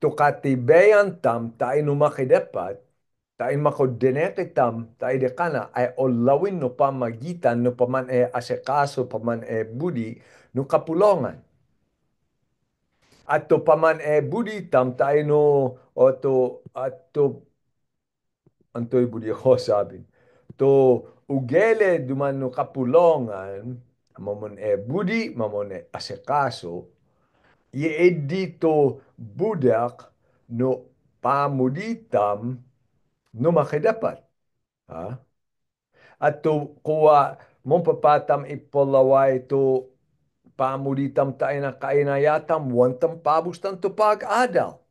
S1: To katibayan tam tayo no makidapat, tayo makodenekitam, tayo de kana ay olawin no pamagitan no paman asekaso paman budi no kapulongan. At to paman buditam tayo no o to at to antoy budi ko sabi. To ugele duman no kapulongan mamon budi mamon asekaso iedi to budak no pamuditam no makidapat. Ha? At to kuwa mong papatam ipolaway to pamuditam tayo na kainayatam wantam pabustan to pag-adal.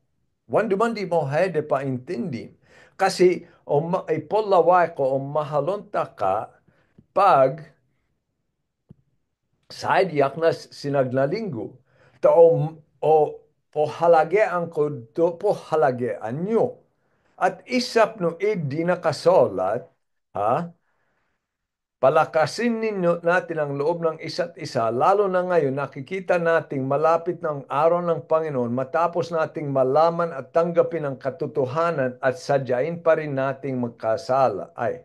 S1: Wan duman di mo hede pa intindi. Kasi ipolaway ko o mahalonta ka pag saidiyak na sinagnalinggo. Ta o halagean ko to po halagean nyo. At isap no di nakasolat, ha? Palakasin ninyo natin ang loob ng isa't isa, lalo na ngayon nakikita nating malapit ng araw ng Panginoon matapos nating malaman at tanggapin ang katotohanan at sadyain pa rin nating magkasala. Ay,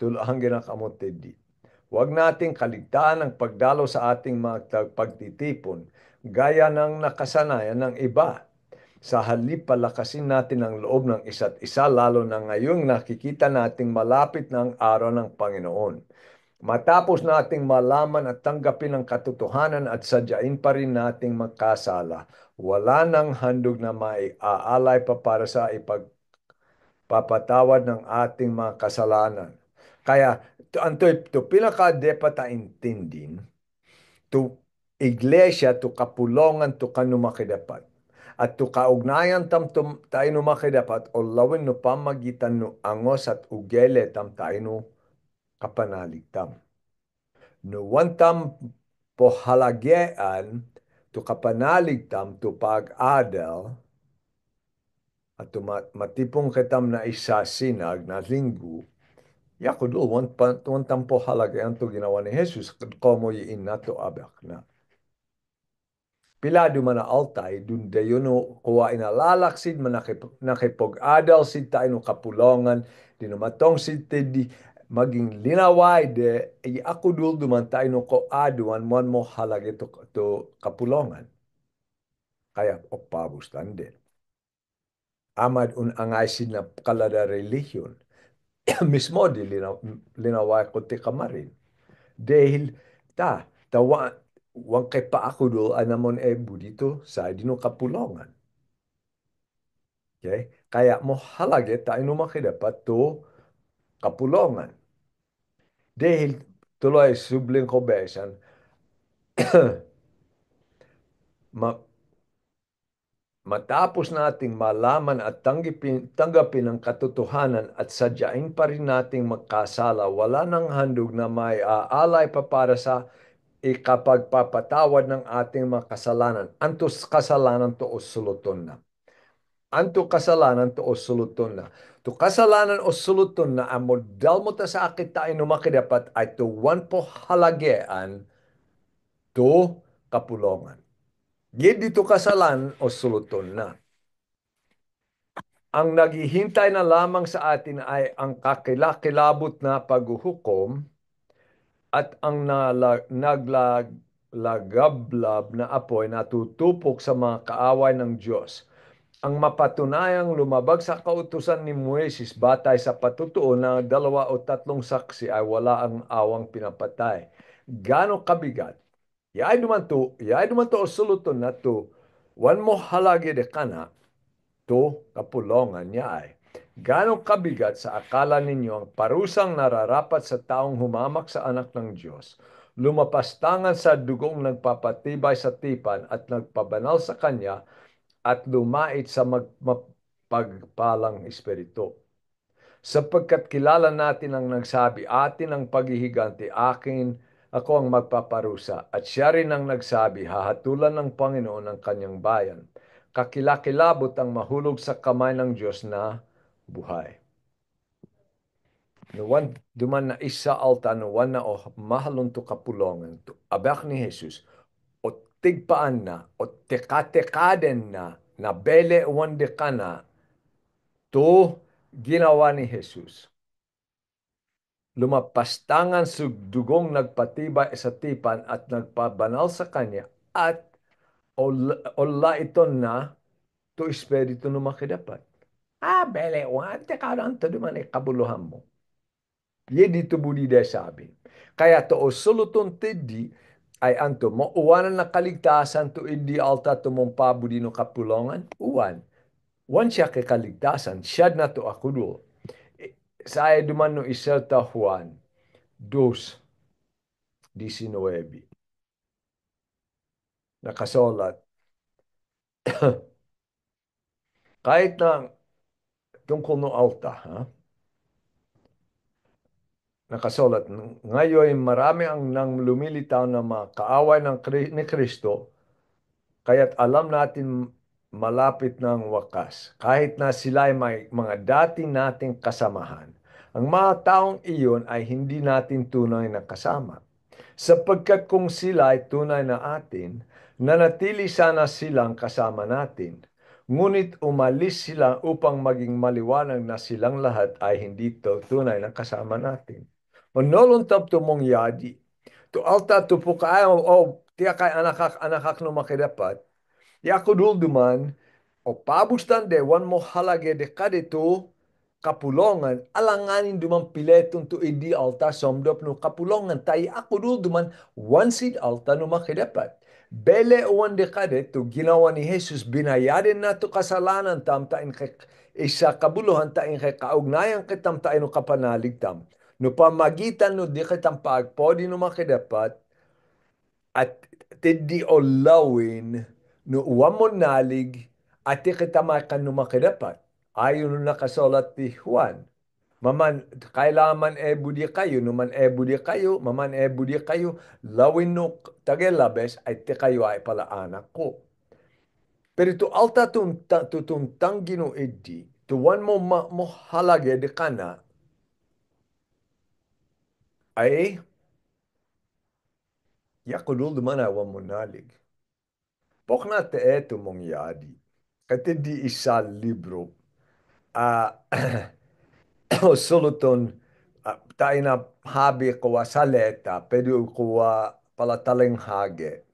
S1: tulahang ginakamotid di. Huwag nating kaligtaan ang pagdalo sa ating mga pagtitipon, gaya ng nakasanayan ng iba. Sa halip palakasin natin ang loob ng isa't isa, lalo na ngayong nakikita nating malapit na ang araw ng Panginoon. Matapos nating malaman at tanggapin ang katotohanan at sadyain pa rin nating magkasala, wala nang handog na maiaalay pa para sa ipagpapatawad ng ating mga kasalanan. Kaya, anto ito, pinaka-depata intindin, tu iglesia tu kapulongan tu kanumakidapat. At tu kaugnayan tayo numakidapat o lawin no pamagitan no angos at ugele tayo no kapanaligtam. No wantam pohalagean tu kapanaligtam tu pag-adal at tu matipong kitam na isasinag na linggo, yako do, wantam pohalagean tu ginawa ni Jesus, komo yiin na to abak na. Pilado man na altay, dun dayo no kuwa inalalaksid, nakipog-adal sid tayo no kapulongan, dinumatong sid di maging linaway de, ako dul duman tayo no ko aduan, mo halagi to kapulongan. Kaya opabustan din. Amad un angay sid na kalada relihiyon, mismo di linaway ko ti kamarin. Dahil tawa, wang kay pa ako do, anamon budito sa dino kapulongan. Okay? Kaya mo halage tayo makidapat to kapulongan. Dahil tuloy subling ko besan, matapos nating malaman at tanggapin ang katotohanan at sadyain pa rin nating magkasala, wala nang handog na may aalay pa para sa ikapagpapatawad ng ating mga kasalanan. Antos kasalanan to o suluton na. Anto kasalanan to o suluton na. To kasalanan o suluton na ang modal mo ta sa akit tayo numakidapat ay tuwan po halagean to kapulongan. Gid dito kasalanan o suluton na. Ang naghihintay na lamang sa atin ay ang kakilakilabot na paghuhukom at ang naglagablab na apoy na tutupok sa mga kaaway ng Diyos. Ang mapatunayang lumabag sa kautusan ni Moises batay sa patutuo na 2 o 3 saksi ay wala ang awang pinapatay. Gano kabigat? Yay duman to suluton na to. Wan mo halagi de kana to kapulongan niya ay. Gano kabigat sa akala ninyo ang parusang nararapat sa taong humamak sa anak ng Diyos, lumapastangan sa dugong nagpapatibay sa tipan at nagpabanal sa kanya at lumait sa magpagpalang espiritu. Sapagkat kilala natin ang nagsabi, atin ang paghihiganti, ako ang magpaparusa. At siya rin ang nagsabi, hahatulan ng Panginoon ang kanyang bayan. Kakilakilabot ang mahulog sa kamay ng Diyos na buhay. Nuwan duman na isa alta, nuwan na mahalon to kapulongan to. Abak ni Jesus, o tigpaan na, o tekatekaden na bele wande ka na, to ginawa ni Jesus. Lumapastangan sa dugong nagpatibay sa tipan at nagpabanal sa kanya at ola ito na to espiritu no makidapat. Bele, wante ka lang to duman kabuluhan mo. Ye dito budi de sabi. Kaya to o suluton tedi ay anto mo uwanan na kaligtasan to idi alta to mong pabudi no kapulongan. Uwan. Wan siya kay kaligtasan. Siyad na to akudo. Sa duman no iselta Juan 2:19. Nakasulat. Kahit na tungkol no alta, ha? Nakasulat, ngayon marami ang nang lumilitaw na mga kaaway ni Kristo, kaya't alam natin malapit ng wakas. Kahit na sila ay may mga dati nating kasamahan, ang mga taong iyon ay hindi natin tunay na kasama. Sapagkat kung sila ay tunay na atin, nanatili sana silang kasama natin. Ngunit umalis sila upang maging maliwanag na silang lahat ay hindi tunay na kasama natin. Manolong tab mong yadi. To alta to po kayo, tiya kay anakak no makidapat. Ya ako dul duman, o pabustan de, wan mo halage de kadito, kapulongan, alanganin duman pileton to idi alta somdop no kapulongan, tayo ako dul duman, wan sid alta no makidapat. Bele uwan de kadito, ginawa ni Jesus, binayarin na to kasalanan tam, tain kay isa kabuluhan, tain kay kaugnayan kitam, tain no kapanalig tam. No pamagitan no di kitang pagpodi no makidapat, at tindi o lawin no uwan mo nalig at kita makan no makidapat. Ayon no nakasulat ti Juan. Maman, kailangan e budi kayo, numan e budi kayo, maman e budi kayo, lawin no tagelabes ay ti kayo ay pala anak ko. Pero ito alta tutuntang gino edi, tuwan mo halage de kana, ay yakudul duman awan mo nalig. Pokna te eto mong yadi. Kati di isa libro. Ah, soluton tayo na habi ko sa leta, pero ko palataling hage.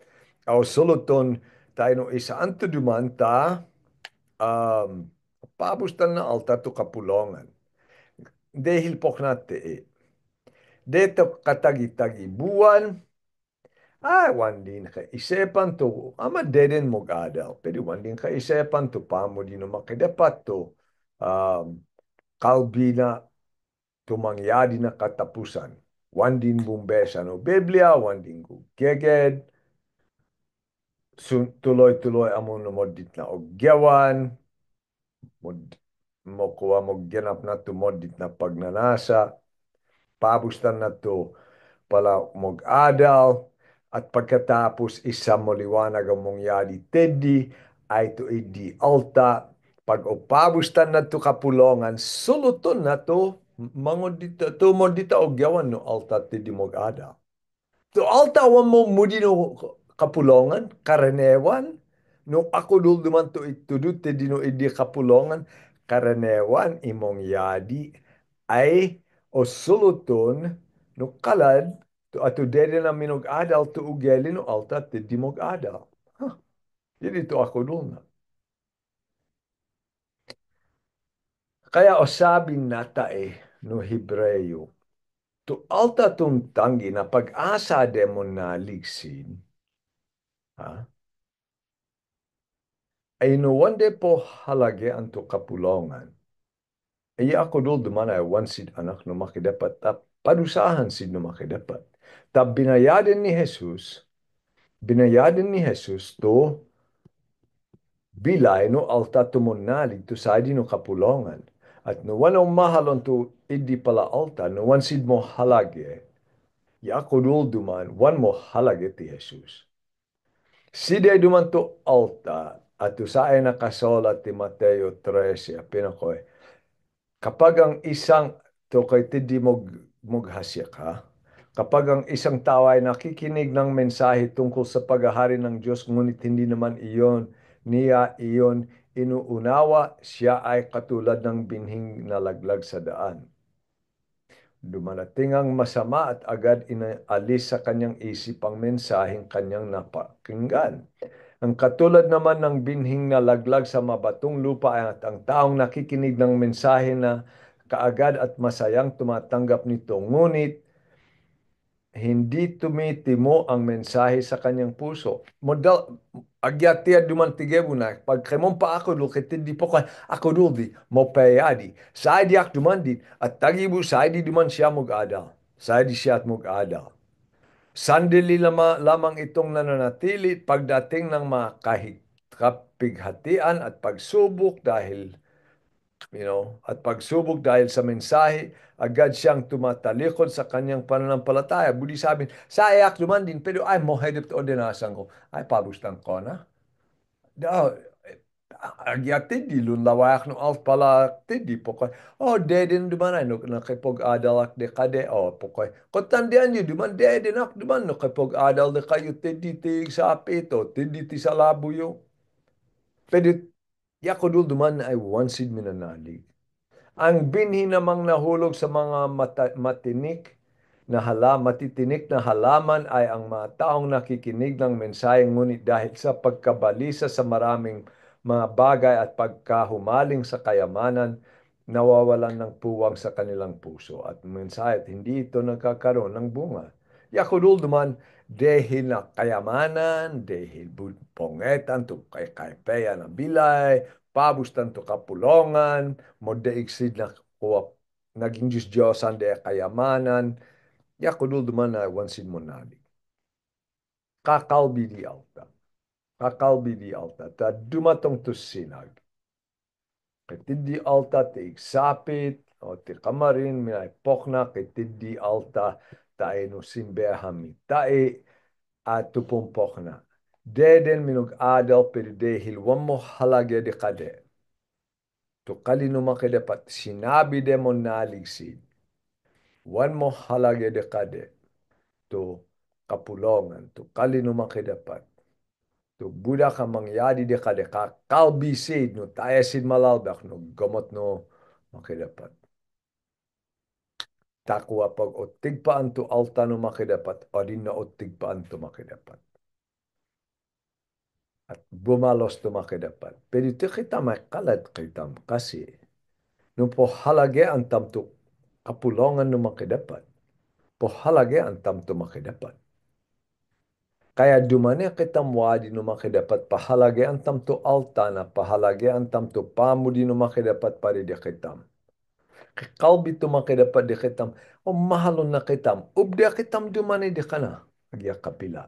S1: O soluton tayo no isa anto dumanta, um, pabustan na alta to kapulongan. Dahil pokna te e. Dito katagi-tagi buwan, wandin ka isepan to, ama deden mo gadaw, pero wandin ka isepan to, pamo di no makidapat to, um, kalbina tumangyadi na katapusan. Wandin bumbesa no Biblia, wandin ko geged, tuloy-tuloy amo no modit na ogyawan, mod, mo kuha mo ganap na to modit na pagnanasa, pabustan na to pala mag-adal, at pagkatapos isa mo liwanag ang mongyari teddy, ay to idi alta, pag opabustan na to kapulongan, suluton na to, mangon dito, tumon dito og yawan no alta teddy mag-adal. To alta wan mo mudi no kapulongan, karanewan, no ako dul duman to itudut teddy no idi kapulongan, karanewan imong yadi, ay o suluton no kalad to ato dede na minog adal to ugeli no alta teddy mog adal. Huh, yun ito ako dul na. Kaya o sabi nata no Hebreyo, to alta tung tanggi na pag-asa demo na ligsin, ha? Ay no wande po halage anto kapulongan. Ay ako dul duman ay wansid anak no makidapat ta parusahan sid no makidapat. Ta binayaden ni Jesus to bilay no alta tumonnalig to sadi no kapulongan. At no wanong mahalon to idi pala alta no wansid mo halage. Ya ako dul duman wan mo halage ti Jesus. Side duman to alta at to sa ay nakasolat ti Mateo 13 pinakoy. Kapag ang isang to kay tidi moghasya ka, kapag ang isang tao ay nakikinig ng mensahe tungkol sa paghahari ng Diyos, ngunit hindi naman iyon inuunawa, siya ay katulad ng binhing nalaglag sa daan. Dumarating ang masama at agad inaalis sa kanyang isip ang mensaheng kanyang napakinggan. Ang katulad naman ng binhing nalaglag sa mabatong lupa at ang taong nakikinig ng mensahe na kaagad at masayang tumatanggap nito. Ngunit hindi tumitimo ang mensahe sa kanyang puso. Modal agyatiya dumantige na pag kemon pa ako dul ketindi po ka ako dul di mo payadi. Saidi ak dumandi at tagibu saidi duman siya mag-adal. Saidi siya at mag-adal. Sandali lamang itong nananatili pagdating ng mga kapighatian at pagsubok at pagsubok dahil sa mensahe, agad siyang tumatalikod sa kanyang pananampalataya. Budi sabi, sa ayak duman din, pero ay mohedip to ordinasan ko. Ay pabustan ko na. Da, agyati di lunlawayak no alt pala ti di po koy. Oh, dedin duman ay no nakipog adalak de kade oh po koy. Kotandian niyo duman dedin ak duman no kipog adal de kayo ti di ti sa apito, ti di ti sa labuyo. Pero yakudul duman ay wansid minanalig. Ang binhi namang nahulog sa mga matitinik na halaman ay ang mga taong nakikinig ng mensahe ngunit dahil sa pagkabalisa sa maraming mga bagay at pagkahumaling sa kayamanan, nawawalan ng puwang sa kanilang puso at mensahe at hindi ito nagkakaroon ng bunga. Yakudul duman, dahil na kayamanan, dahil pongetan, to kay kaypeya na bilay, pabustan to kapulongan, modeiksid na kuwa naging Diyos-Diyosan de kayamanan, yakudul duman na wansin mo nalig. kakalbi di alta. Kakalbi di alta. Ta dumatong to sinag. Kitidi alta ti iksapit o ti kamarin minay pokna kitidi alta tae no simbehami tae at tupumpokna. Deden minug adal pero dahil wamo halagya di kade. To kalino makidapat sinabi demo naligsid. Wan mo halagya de kade. To kapulongan. To kalino makidapat. To budak ka mangyadi de kade kakalbisid no tayasid malaldak no gamot no makidapat. Takwa pag otig paan to alta no makidapat o din na otig paan to makidapat. At bumalos to makidapat. Pero ito kita makalat kita kasi no po halage ang tamto kapulongan no makidapat. Po halage ang tamto makidapat. Kaya dumani kita muadi no makidapat pahalage ang tamto alta na pahalage ang tamto pamudi no makidapat pari di kitam. Kalbi to makidapat di kitam o mahalon na kitam. Ubdi kitam dumani di kana. Agya kapila.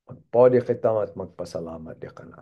S1: Magpodi kitam at magpasalamat di kana.